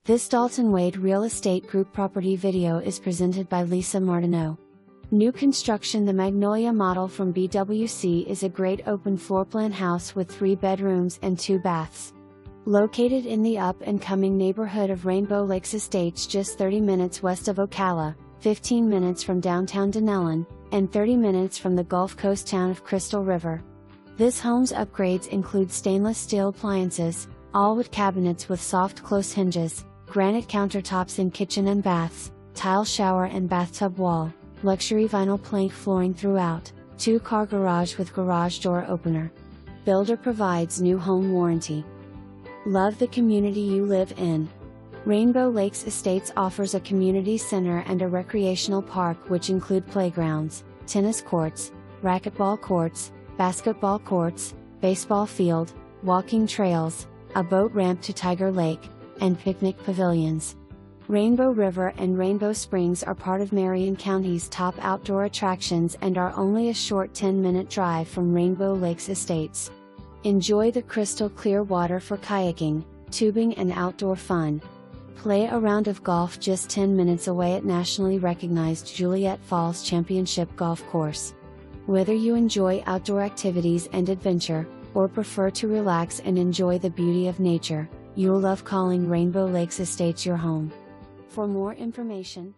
This Dalton Wade Real Estate Group property video is presented by Lisa Martineau. New Construction the Magnolia Model from BWC is a great open floor plan house with 3 bedrooms and 2 baths. Located in the up-and-coming neighborhood of Rainbow Lakes Estates just 30 minutes west of Ocala, 15 minutes from downtown Dunnellon, and 30 minutes from the Gulf Coast town of Crystal River. This home's upgrades include stainless steel appliances, all-wood cabinets with soft close hinges, granite countertops in kitchen and baths, tile shower and bathtub wall, luxury vinyl plank flooring throughout, 2-car garage with garage door opener. Builder provides new home warranty. Love the community you live in. Rainbow Lakes Estates offers a community center and a recreational park which include playgrounds, tennis courts, racquetball courts, basketball courts, baseball field, walking trails, a boat ramp to Tiger Lake, and picnic pavilions. Rainbow River and Rainbow Springs are part of Marion County's top outdoor attractions and are only a short 10-minute drive from Rainbow Lakes Estates. Enjoy the crystal clear water for kayaking, tubing and outdoor fun. Play a round of golf just 10 minutes away at nationally recognized Juliette Falls Championship Golf Course. Whether you enjoy outdoor activities and adventure, or prefer to relax and enjoy the beauty of nature, you'll love calling Rainbow Lakes Estates your home. For more information,